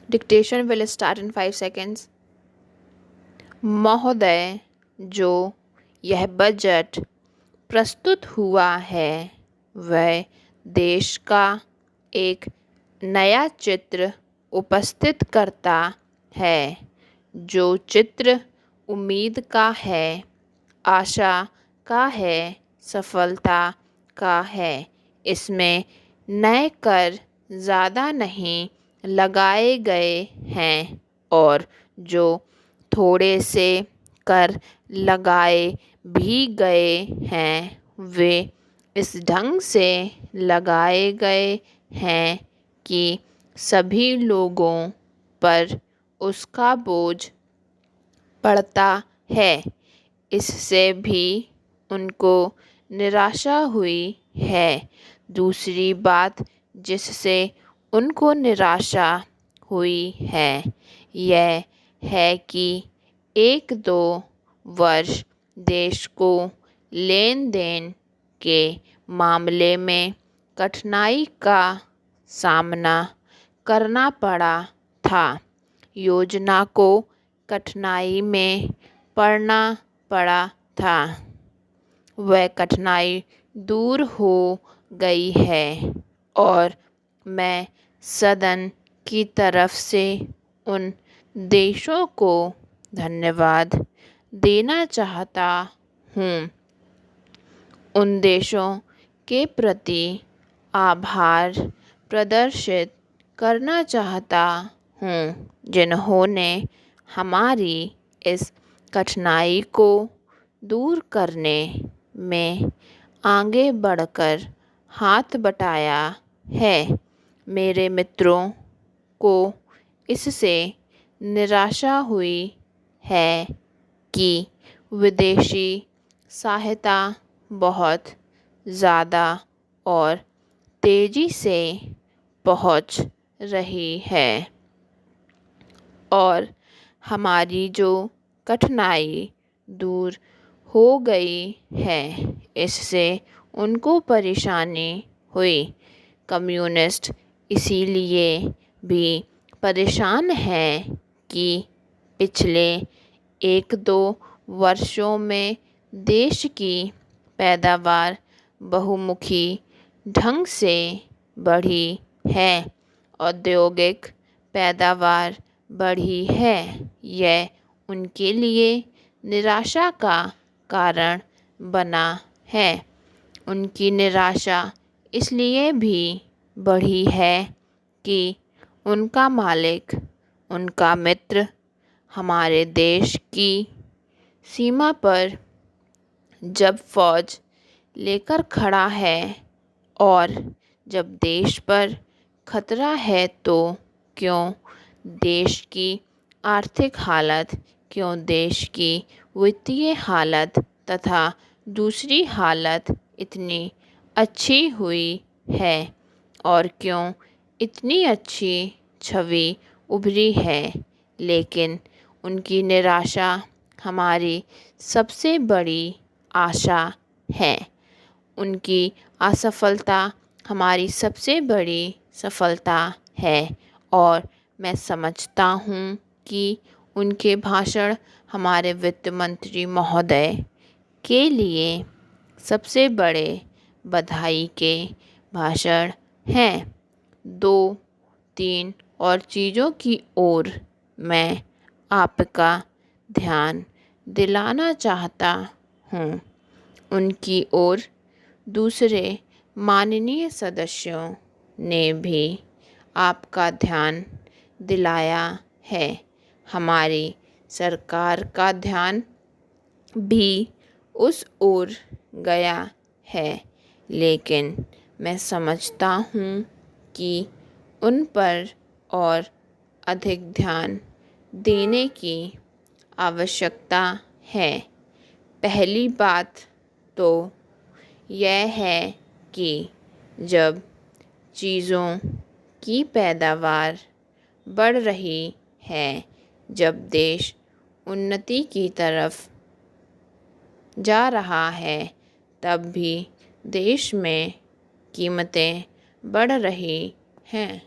Dictation will start in 5 seconds. महोदय, जो यह बजट प्रस्तुत हुआ है वह देश का एक नया चित्र उपस्थित करता है, जो चित्र उम्मीद का है, आशा का है, सफलता का है। इसमें नए कर ज़्यादा नहीं लगाए गए हैं और जो थोड़े से कर लगाए भी गए हैं वे इस ढंग से लगाए गए हैं कि सभी लोगों पर उसका बोझ पड़ता है। इससे भी उनको निराशा हुई है। दूसरी बात जिससे उनको निराशा हुई है यह है कि 1-2 वर्ष देश को लेन देन के मामले में कठिनाई का सामना करना पड़ा था। योजना को कठिनाई में पड़ना पड़ा था। वह कठिनाई दूर हो गई है और मैं सदन की तरफ से उन देशों को धन्यवाद देना चाहता हूँ, उन देशों के प्रति आभार प्रदर्शित करना चाहता हूँ जिन्होंने हमारी इस कठिनाई को दूर करने में आगे बढ़कर हाथ बटाया है। मेरे मित्रों को इससे निराशा हुई है कि विदेशी सहायता बहुत ज़्यादा और तेज़ी से पहुंच रही है और हमारी जो कठिनाई दूर हो गई है इससे उनको परेशानी हुई। कम्युनिस्ट इसीलिए भी परेशान हैं कि पिछले 1-2 वर्षों में देश की पैदावार बहुमुखी ढंग से बढ़ी है, औद्योगिक पैदावार बढ़ी है। यह उनके लिए निराशा का कारण बना है। उनकी निराशा इसलिए भी बढ़ी है कि उनका मालिक, उनका मित्र हमारे देश की सीमा पर जब फौज लेकर खड़ा है और जब देश पर खतरा है तो क्यों देश की आर्थिक हालत, क्यों देश की वित्तीय हालत तथा दूसरी हालत इतनी अच्छी हुई है और क्यों इतनी अच्छी छवि उभरी है। लेकिन उनकी निराशा हमारी सबसे बड़ी आशा है। उनकी असफलता हमारी सबसे बड़ी सफलता है और मैं समझता हूँ कि उनके भाषण हमारे वित्त मंत्री महोदय के लिए सबसे बड़े बधाई के भाषण हैं। 2-3 और चीज़ों की ओर मैं आपका ध्यान दिलाना चाहता हूँ। उनकी ओर दूसरे माननीय सदस्यों ने भी आपका ध्यान दिलाया है। हमारी सरकार का ध्यान भी उस ओर गया है, लेकिन मैं समझता हूँ कि उन पर और अधिक ध्यान देने की आवश्यकता है। पहली बात तो यह है कि जब चीज़ों की पैदावार बढ़ रही है, जब देश उन्नति की तरफ जा रहा है, तब भी देश में कीमतें बढ़ रही हैं।